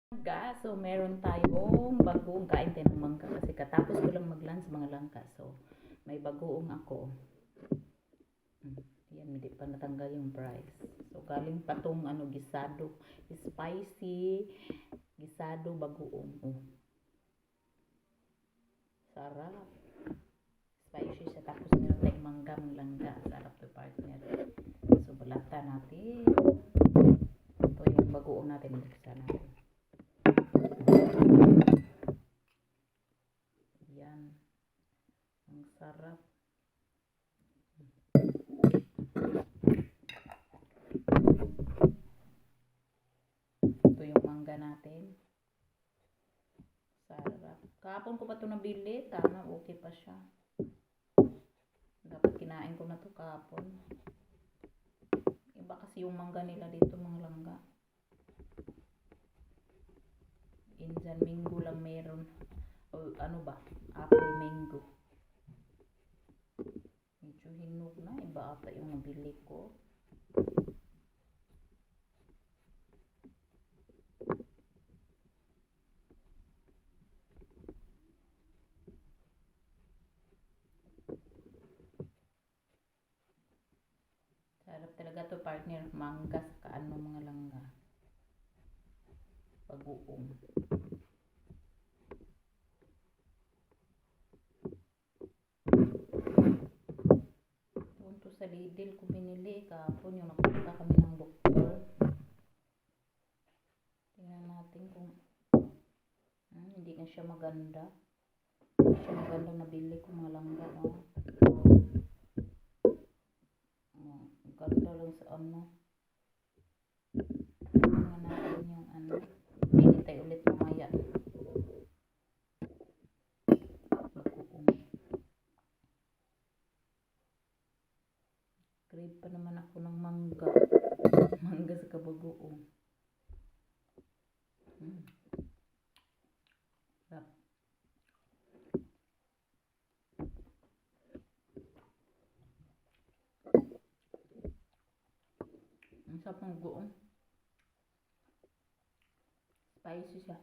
So meron tayong bagoong kain tayo ng mangga kasi katapos ko lang mag-lunch mga langka. So may bagoong ako. Yan, hindi pa natanggal yung price. So galing pa tong gisado, spicy gisado bagoong. Sarap. Spicy siya, tapos meron tayong mangga ng langga. Sarap to, partner. So balatan natin. Ito yung bagoong natin, buksan natin. Yan. Ang sarap. Ito yung mangga natin. Sarap. Kahapon ko pa ito nabili. Tama, okay pa siya. Dapat kinain ko na ito kahapon. Iba kasi yung mangga nila dito, mga langga. Indian mango lang meron. O ano ba? Apple mango. Medyo hinog na. Iba ata yung nabili ko. Sarap talaga to, partner. Mangga sa mga langga. Bagoong. Punto sa Lidl ko binili kahapon yung napunta kami ng doktor. Tingnan natin kung hindi na siya maganda. Hindi siya maganda nabili ko mga langga. Ganda lang sa tingnan natin yung pili tayo ulit mamaya. Bagoong. Crave pa naman ako ng mangga. Mangga sa kabagoong. Sarap. Ang sarap ng goong. Spicy siya.